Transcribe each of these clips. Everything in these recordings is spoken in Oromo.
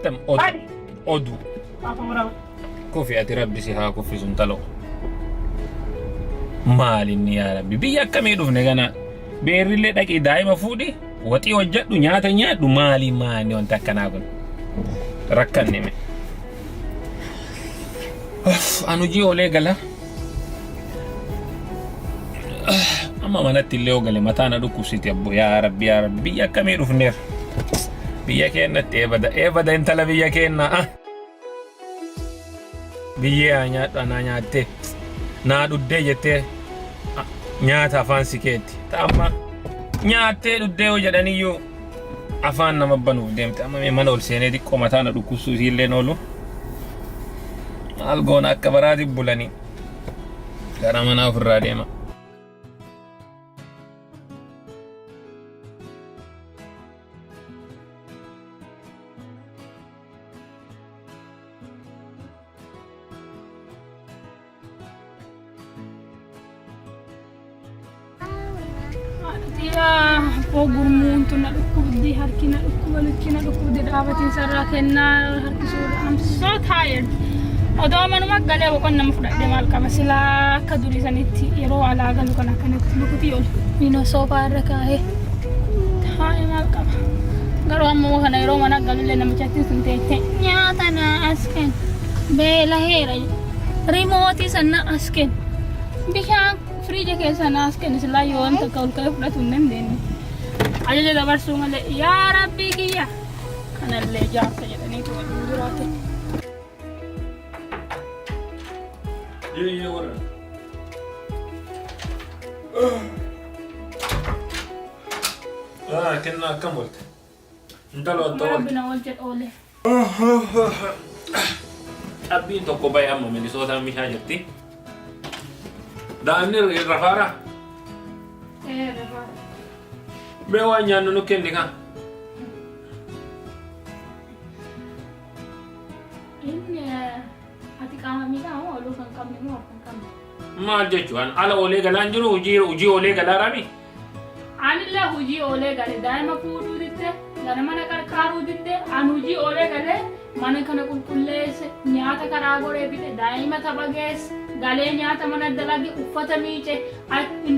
تم أدو كوفي أتي ربي سيها كوفي سنتلو مالي يا ربي بيا كميدو فنغانا بيري اللي داكي دايما فودي واتي وجدو نياتا مالي ماني وانتاكنا ركني مي أنو جيو لغلا أما منات اللي وغلي متانا دوكو سيتي أبو يا ربي بيا كميدو فنير بيا كينا إيبدا انت لا بيا كينا بيا نياتا نادو ديجتي نياتا فانسي كيتي تاما نياتا دو ديو جدانيو أفان نما بنو ديمت أما مي منول سيني دي كومتانا دو كسو سيلي نولو algoona akka baraati bulani gara mana ofirraa deema gurmuun tun na dhukkubdi harki na dhukkubalukki na dhukkubdi dhaabatiin sarraa kennaa harki suudha. I'm so tired. Odoo manuma galee boqonnaa nama fudhadhee maal qaba silaa akka durii sanitti yeroo alaa galu kan akkanatti lukutii ol miinoo soofaa irra kaa'ee taa'ee maal qaba. Garuu ammoo kana yeroo mana galullee namichatti sun teessee nyaata na asken beelaheera rimootii sana asken bishaan firiija keessa na asken silaa yoo wanta akka ol ka'ee fudhatu hin dandeenye. Ajaja dabarsuu malee yaa rabbii kiyya kanallee jaarsa jedhaniitu waliin jiraate. Yeah, what? كنا كملت. انت لو طولت. ربنا وجد أولي. أبي أنت كوباي أمو من صوت أمي حاجتي. ده أمني الرفارة. إيه الرفارة. بيوان يانو نكين دكان. maal jechuun ala olee galaan jiru hojii olee galaa rabi. Anillee hojii olee galee daa'ima fuudhuu didde gara mana qarqaaruu didde an hojii olee galee mana kana qulqulleesse nyaata karaa goree bite daa'ima tapha geesse galee nyaata mana dalage uffata miice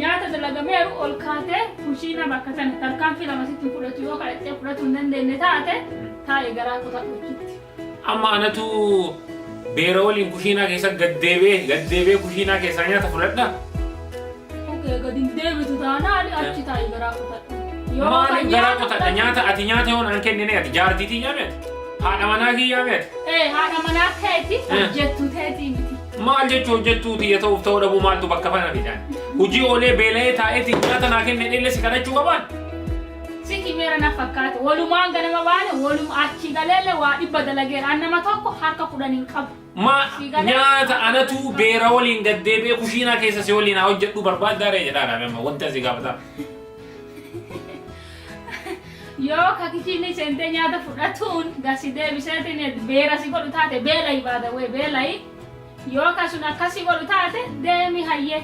nyaata dalagameeru ol kaatee kushiina bakka sana tarkaanfii lama sitti fudhatu yoo kadhattee fudhatu hin dandeenye taate taa'ee garaa kutachuutti. Amma anatu beera waliin kushiinaa keessa gaddeebee kushiinaa keessaa nyaata fudhadha. Gadi deebitu taanaan achi taa'ee garaa kutadha. Maaliif garaa kutadha nyaata ati nyaata yoo naan kennine ati jaartiitii nyaameet haadha manaa kii nyaameet. Haadha manaa keeti hojjettuu teetii miti. Maal jechuu hojjettuuti yoo ta'uuf ta'uu dhabuu maaltu bakka fana fidaan. Hojii oolee beela'ee taa'eeti nyaata naa kenne dheellee si kadhachuu qabaan. Siki meera na fakkaate walumaan ganama baane walum achi galeelle waa dhibba dalageera annama tokko harka kudhaniin qabu. Nyaata anatu beera waliin gaddeebee kushiinaa keessa si waliin haa hojjedhu barbaaddaaree jedhaadha amma wanta si gaafata. Yoo ka kishiinni seentee nyaata fudhatuun gasi deebiseetiin beera si godhu taate beelayi baada wee beelayi yoo ka sun akkasii godhu taate deemi hayyee.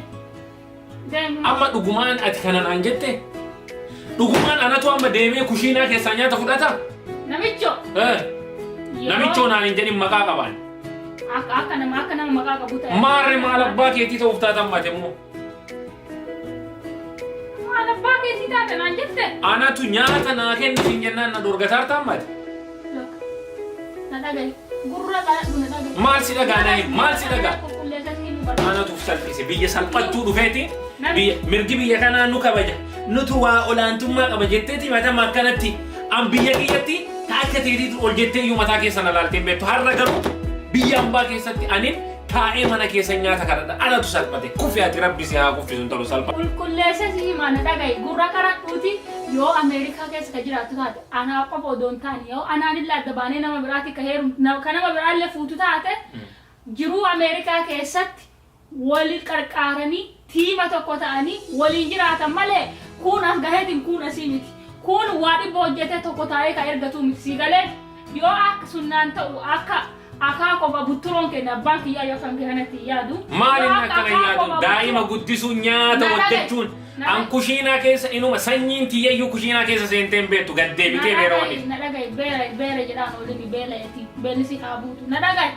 Amma dhugumaan ati kanaan jette. Dhugumaan anatu amma deemee kushiinaa keessaa nyaata fudhata? Namicho. Namichoo naan hin jedhin maqaa qaban. Akka nama maqaa qabu ta'e. Maarree maal abbaa keetii ta'uuf taatan mate immoo. Maal abbaa keetii taate naan jette? Anatu nyaata naa kennisin jennaan na dorgataa tammate. Na dhagaye. Gurra qaladhu na dhagaye. Maal si dhagaa naayi? Maal si dhagaa? Anatuuf salphise biyya salphattuu dhufeeti. Mirgi biyya kanaa nu kabaja. Nutu waa olaantummaa qaba jetteeti matama akkanatti an biyya kiyyatti akka teetiitu ol jettee iyyuu mataa keessan alaaltee beektu har'a garuu biyya hambaa keessatti anin taa'ee mana keessa nyaata kadhadha anatu salphate kufi ati rabbi si haa kuffisu hin ta'u salphate. Qulqulleessa si himaana dhagaye gurra karadhuuti yoo Ameerikaa keessa ka jiraattu taate anaa qofa odoo hin taane yoo anaanillee adda baanee nama biraatti ka heeru ka nama biraallee fuutu taate jiruu Ameerikaa keessatti waliin qarqaaranii tiima tokko ta'anii waliin jiraatan malee kun as gaheetiin kun asii miti kun waa dhibba hojjetee tokko taa'ee ka ergatu miti si galee yoo akka sunnaan ta'u akka qofa butturoon kenna abbaan kiyyaa yoo kan kanatti yaadu. Maaliin akkana yaadu daa'ima guddisuu nyaata hojjechuun An kushiinaa keessa inuma sanyiin tiyyayyuu kushiinaa keessa seenteen beektu gad deebitee beera waliin. Na dhagaye beera jedhaan oolini beela'eeti beellisi haa buutu na dhagaye.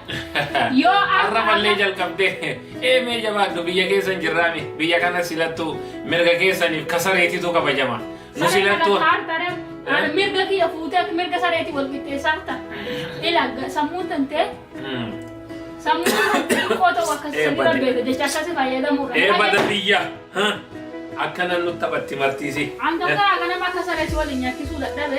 Yoo har'a mallee jalqabdee mee jabaadhu biyya keessa hin jirraami biyya kana silattu mirga keessaniif kasareetitu kabajama. Nu silattu mirga kiyya fuutee mirga sareeti wal qixxeessaafta. Ilaa sammuun tantee. Sammuun xiqqoo ta'u akkasii beeka jecha akkasii fayyadamuudha. Bada biyya. Akkana nutti taphatti martiisi. Angataa ganama akka sareetti waliin nyaachisuu dadhabe.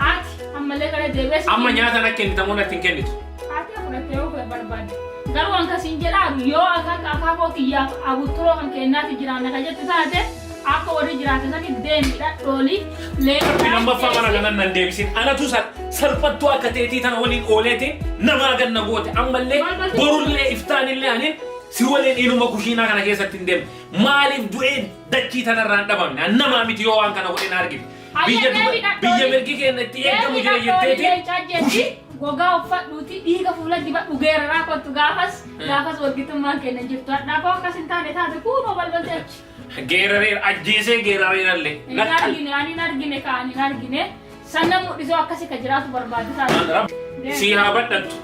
Ati ammallee gara deebi'ees. Amma nyaata na kennitamu natti hin kennitu. Ati fudhattee yoo barbaade. Garuu akkasiin jedhaan yoo akaakoo kiyyaaf abutturoo kan kennaati jiraan akka jettu taate akka warri jiraate sanii deemidha dhoolii leeqaa. Lammaffaa mana kanan nan deebisin. Anatu salphattuu akka teetii tana waliin ooleetiin namaa ganna goote. Ammallee borullee iftaanillee anin si waliin inuma kushiinaa kana keessatti hin deemne. Maaliif du'ee dachii tanarraan dhabamne? Namaa miti yoo waan kana godhin argite. Biyya mirgi keenya itti eegamu jira jetteeti. Gogaa uffadhuuti dhiiga fuula dibadhu geeraraa kottu gaafas walqixxummaan keenya jirtu. Dhaaboo akkas hin taane taate kuunoo balbaltee achi. Geeraree ajjeesee geerareerallee. Hin argine sanna mul'isoo akkasii ka jiraatu barbaachisaa. Si haa badhattu.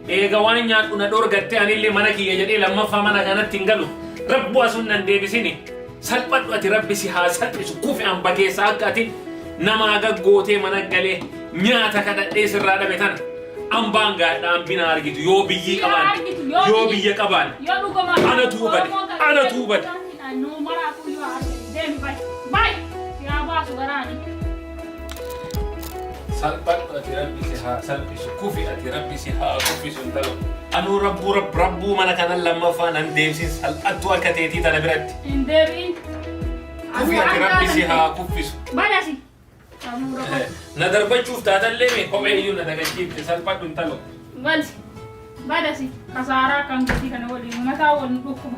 Eega waan nyaadhu na dhoorgattee anillee mana kiyya jedhee lammaffaa mana kanatti hin galu. Rabbu asun nan deebisini. Salphadhu ati rabbi si haa salphisu kufi hamba keessa akka ati nama gaggootee mana galee nyaata kadhadhee sirraa dhabe tana. Ambaan gaadhaan bina argitu yoo biyyi qabaan yoo biyya qabaan ana tuubade. Salphadhu ati rabbi si haa salphisu kufi ati rabbi si haa kuffisu hin talu. Anuu rabbuu mana kanan lammaffaa nan deebsin salphattuu akka teetii tana biratti. Hin deebiin. Kufi ati rabbi si haa kuffisu. Badasi. Na darbachuuf taatallee mee kophee iyyuu na dagachiifte salphadhu hin talu. Balsi. Badasi. Kasaaraa kan gatii kana waliin mataa wal dhukkuma.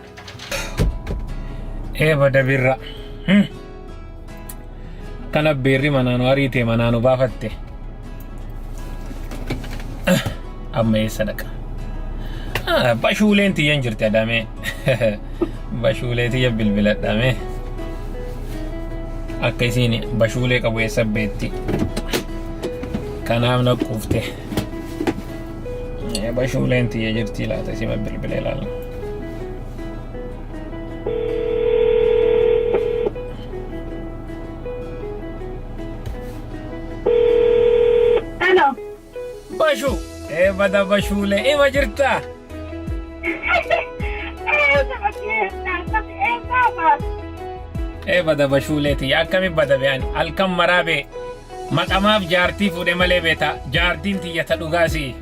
Bada birra. Kana beerri manaanu ariitee manaanu baafatte. Amma eessa dhaqa? Bashuuleen tiyyan jirti adamee. Bashuulee tiyya bilbiladhamee. Akka isiin bashuulee qabu eessa beetti. Kanaaf na quufte. Bashuuleen tiyya jirti laata isima bilbilee ilaala. Hello. Bashu. Bada bashuulee ima jirtaa? Bada bashuuleeti akkami bada be'ani halkan maraabee maqamaaf jaartii fuudhe malee beeta jaartiin tiyyata dhugaasi.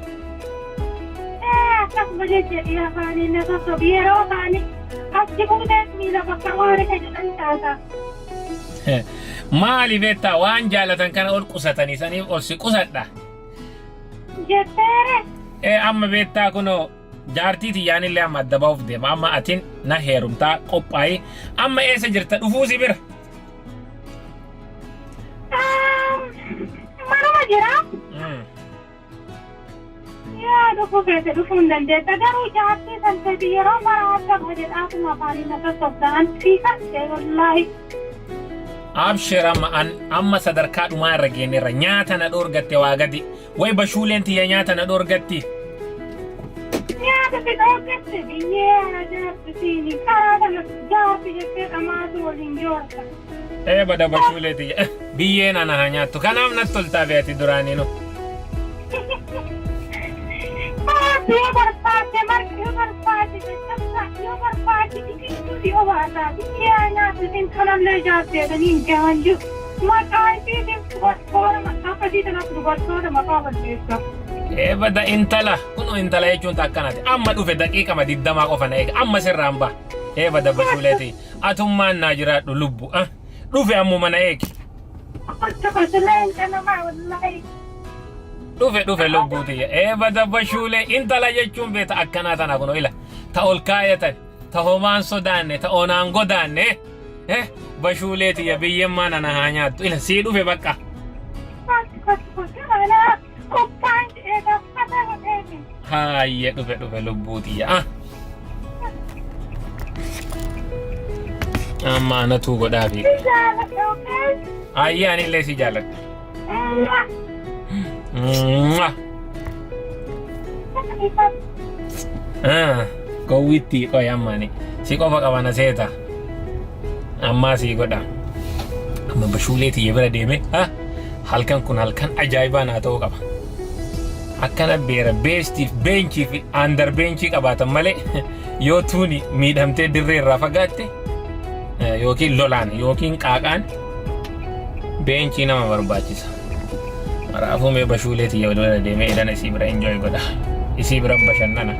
Akkasuma jechuudha afaanii na sossobi yeroo afaanii achi buutee miila bakka waan jedhan taata. Maali beektaa waan jaalatan kana ol qusatanii saniif ol si qusadha. Jetteere. Amma beektaa kunoo jaartii tiyyaanillee amma adda bahuuf deema amma atin na heerumtaa qophaayi amma eessa jirta dhufuu si bira. Manuma jira. Yaa dhufuu keessa dhufuu hin dandeessa garuu jaartii santeeti yeroo maraa akka bajedhaafuma afaanii na sossobdaan fiiqattee wallaahi. Abshir amma sadarkaa dhumaa irra geenyeerra nyaata na dhoorgatte waa gadi way bashuuleen tiyya nyaata na dhoorgatti. Nyaata si dhoorgatte biyyee jaartisiini karaa kana jaarti jettee dhamaatu waliin joorta. Bada bashuulee tiyya biyyeen ana haa nyaattu kanaaf natti toltaa beeti duraaniinu. Yoo barbaadde marti yoo barbaadde jajjabsaa yoo barbaadde biqiltuu yoo baataa biyyee nyaatisiin kanallee jaarteedhaniin gahan jiru. Maqaa isiitiin dubartoota maqaa fadii kanaaf dubartoota maqaa balleessa. Bada intala kunoo intala jechuun akkanati amma dhufe daqiiqama 20 qofa na eega amma sirraan ba'a. Bada bashuuleeti atummaan naa jiraadhu lubbu dhufe ammuma na eegi. Dhufe lubbuuti. Bada bashuulee intala jechuun beeta akkanaa tana kunoo ila ta ol kaayatan ta homaan sodaanne ta onaan godaanne bashuuleeti ya biyyeen maana na haa nyaattu ila sii dhufe bakka. Haayye dhufe lubbuuti. Amma anatu godhaafi. Ayyi anillee si jaaladha. Gowwitti qoy ammani si qofa qabana seeta ammaa si godha amma bashuuleeti yebira deeme halkan kun halkan ajaa'ibaa naa ta'uu qaba akkana beera beestiif beenchii fi andar beenchii qabaatan malee yoo tuuni miidhamtee dirree irraa fagaatte yookiin lolaan yookiin qaaqaan beenchii nama barbaachisa maraafuu mee bashuuleeti yebira deeme edana isii bira enjoy godha isii bira bashannana.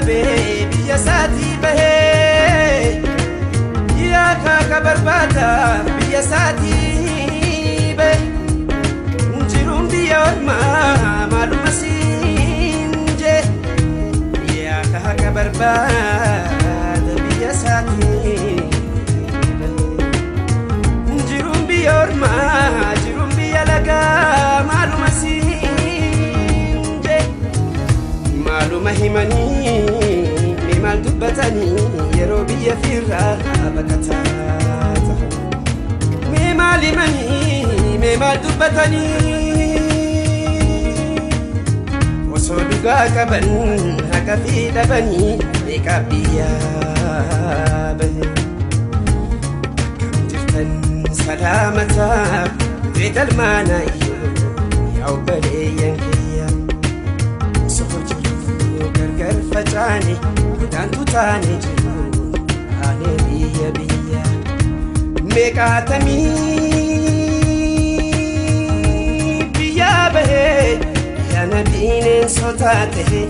Biya sati bahe ya kaka barbada biya sati bahe jirum biya orma malu masinje ya kaka barbada biya sati bahe jirum biya orma jirum biya laga malu masinje malu mahimani mal dubbatani yero biya firra bakatata me malimani me mal dubbatani wasoduga kaban haka fi dabani me kabiya bani kam jirtan salamata vedal mana yaw bale yankiya sohojiru gargar fajani Tantu tane jiru ane biya biya mekatami biya bahe ya nabine sotate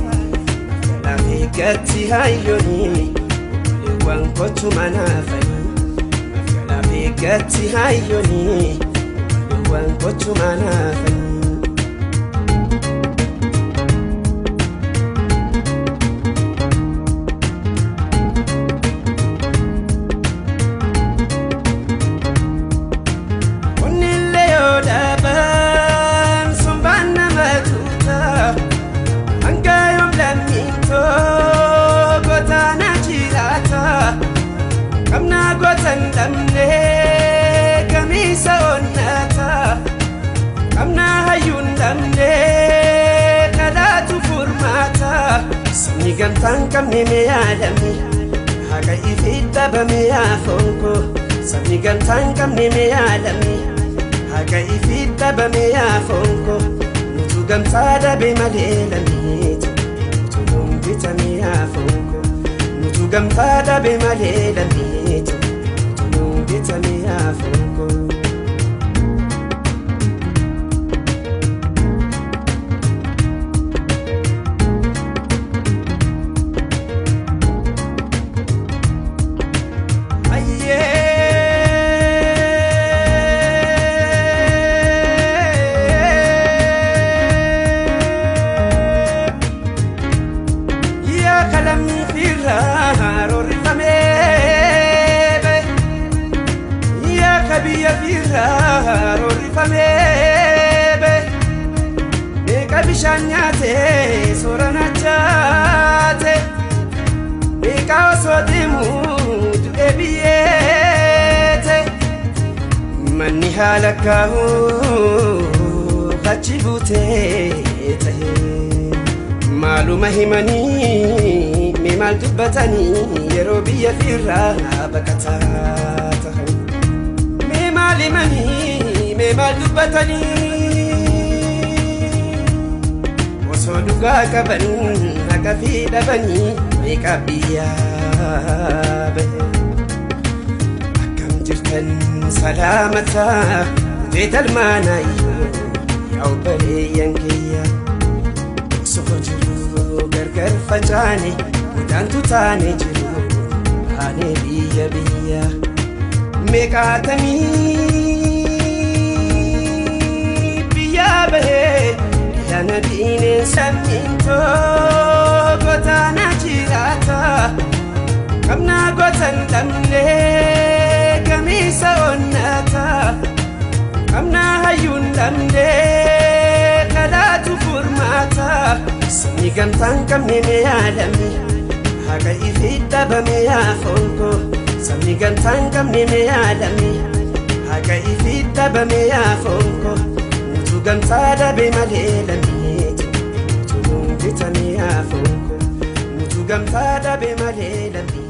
la fikati hayoni wanko tumana fani la fikati hayoni wanko tumana fani Damne kamisa onnata kamna hayun damne kadatu furmata sani gantan kamne me adami haga ifita ba me afonko sani gantan kamne me adami haga ifita ba me afonko mutu gamsada be malelami mutu numbita me afonko mutu gamsada be malelami It's a me afonko Aye Ya kalam firra rorifame biya firra rorifame be eka bishanyate sorana chate eka osodimu ebiyete manni halakahu khachibute tahe malu mahimani me mal dubbatani yero biya firra bakata malimani me mal dubbatani wasoduga kaban haka fi dabani me kabiya bahe akam jirtan salamata vedal mana yaw bale yankiya osoo jiru gargar facaane mudaantu taane jiru ane biyya biyya meeqaatamii biyya bahee yana diineen sammiintoo gotaana jiraata kamnaa gotan dhabnee kamiisa onnata kamnaa hayyuun dhabnee kalaatu furmaata sini gamtaan qabne mee yaadame haga ifi dhabame yaafonko sini gamtaan qabne mee yaadame haga ifi dhabame yaafonko nutu gamtaa dhabe malee lammiitu nutu nuun bitame yaafonko nutu gamtaa dhabe malee lammiitu